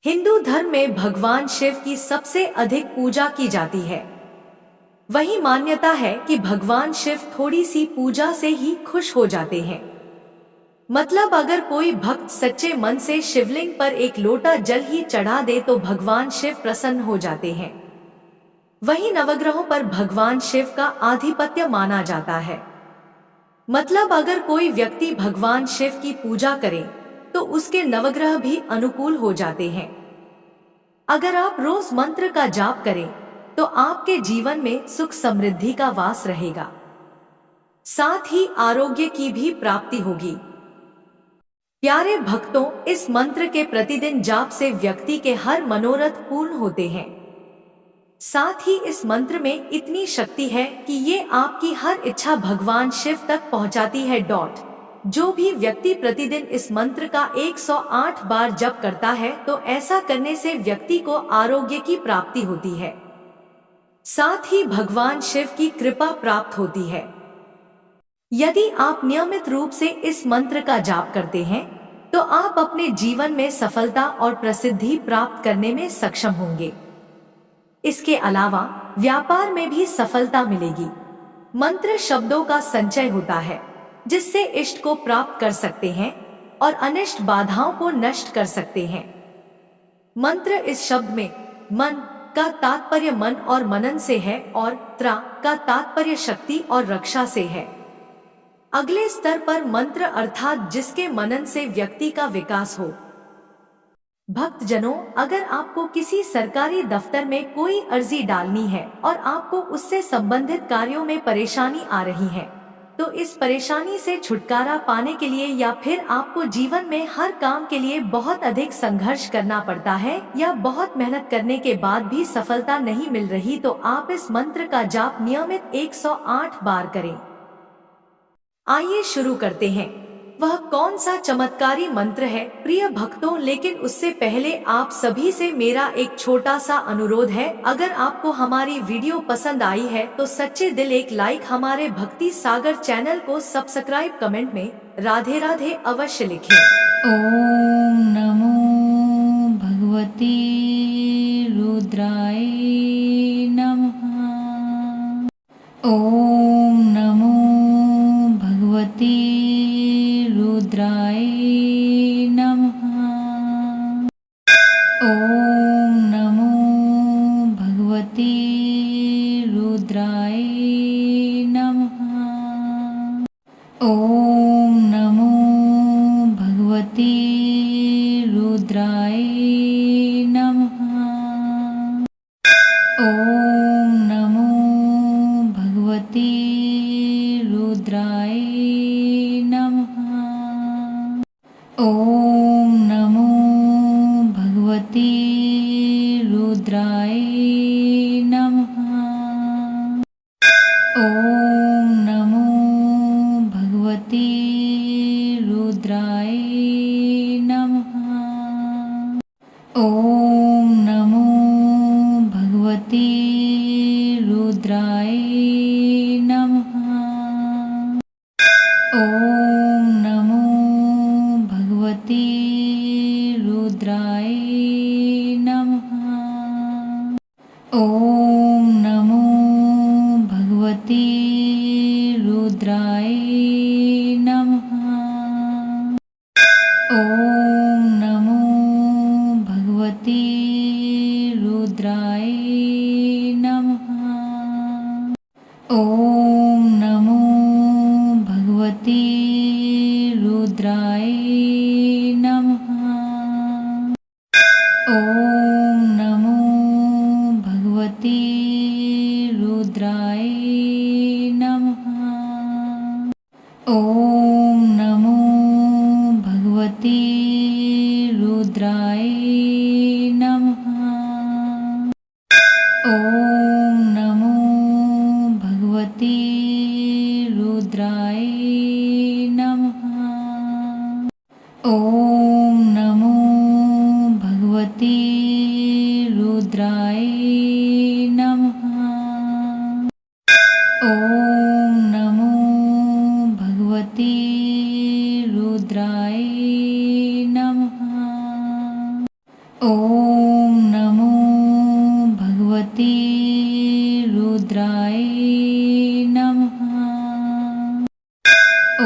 हिंदू धर्म में भगवान शिव की सबसे अधिक पूजा की जाती है। वही मान्यता है कि भगवान शिव थोड़ी सी पूजा से ही खुश हो जाते हैं। मतलब अगर कोई भक्त सच्चे मन से शिवलिंग पर एक लोटा जल ही चढ़ा दे तो भगवान शिव प्रसन्न हो जाते हैं। वही नवग्रहों पर भगवान शिव का आधिपत्य माना जाता है। मतलब अगर कोई व्यक्ति भगवान शिव की पूजा करे तो उसके नवग्रह भी अनुकूल हो जाते हैं। अगर आप रोज मंत्र का जाप करें तो आपके जीवन में सुख समृद्धि का वास रहेगा, साथ ही आरोग्य की भी प्राप्ति होगी। प्यारे भक्तों, इस मंत्र के प्रतिदिन जाप से व्यक्ति के हर मनोरथ पूर्ण होते हैं। साथ ही इस मंत्र में इतनी शक्ति है कि ये आपकी हर इच्छा भगवान शिव तक पहुंचाती है। जो भी व्यक्ति प्रतिदिन इस मंत्र का 108 बार जप करता है तो ऐसा करने से व्यक्ति को आरोग्य की प्राप्ति होती है, साथ ही भगवान शिव की कृपा प्राप्त होती है। यदि आप नियमित रूप से इस मंत्र का जाप करते हैं तो आप अपने जीवन में सफलता और प्रसिद्धि प्राप्त करने में सक्षम होंगे। इसके अलावा व्यापार में भी सफलता मिलेगी। मंत्र शब्दों का संचय होता है जिससे इष्ट को प्राप्त कर सकते हैं और अनिष्ट बाधाओं को नष्ट कर सकते हैं। मंत्र इस शब्द में मन का तात्पर्य मन और मनन से है और त्रा का तात्पर्य शक्ति और रक्षा से है। अगले स्तर पर मंत्र अर्थात जिसके मनन से व्यक्ति का विकास हो। भक्तजनों, अगर आपको किसी सरकारी दफ्तर में कोई अर्जी डालनी है और आपको उससे संबंधित कार्यों में परेशानी आ रही है तो इस परेशानी से छुटकारा पाने के लिए या फिर आपको जीवन में हर काम के लिए बहुत अधिक संघर्ष करना पड़ता है या बहुत मेहनत करने के बाद भी सफलता नहीं मिल रही तो आप इस मंत्र का जाप नियमित 108 बार करें। आइए शुरू करते हैं। वह कौन सा चमत्कारी मंत्र है प्रिय भक्तों, लेकिन उससे पहले आप सभी से मेरा एक छोटा सा अनुरोध है। अगर आपको हमारी वीडियो पसंद आई है तो सच्चे दिल एक लाइक, हमारे भक्ति सागर चैनल को सब्सक्राइब, कमेंट में राधे राधे अवश्य लिखें। ओम नमो भगवते रुद्राय नमः। ओम नमो भगवते रुद्राय नमः। ओम नमो भगवते रुद्राय नमः। ओम नमो भगवते रुद्राय नमः। ओम नमो भगवते रुद्राय नमः। ओम नमो भगवते रुद्राय नमः। ओम नमो भगवते रुद्राय नमः। ओम नमो भगवते रुद्राय नमः। ओम नमो भगवते रुद्राय नमः। ओम नमो भगवते रुद्राय नमः। ओम नमो भगवते रुद्राय नमः। ओम नमो भगवते रुद्राय नमः। ओम नमो भगवते रुद्राय नमः। ओम नमो भगवते रुद्राय नमः। ओम नमो भगवते रुद्राय नमः। ओम नमो भगवते रुद्राय नमः। ओम नमो भगवते रुद्राय नमः। ओम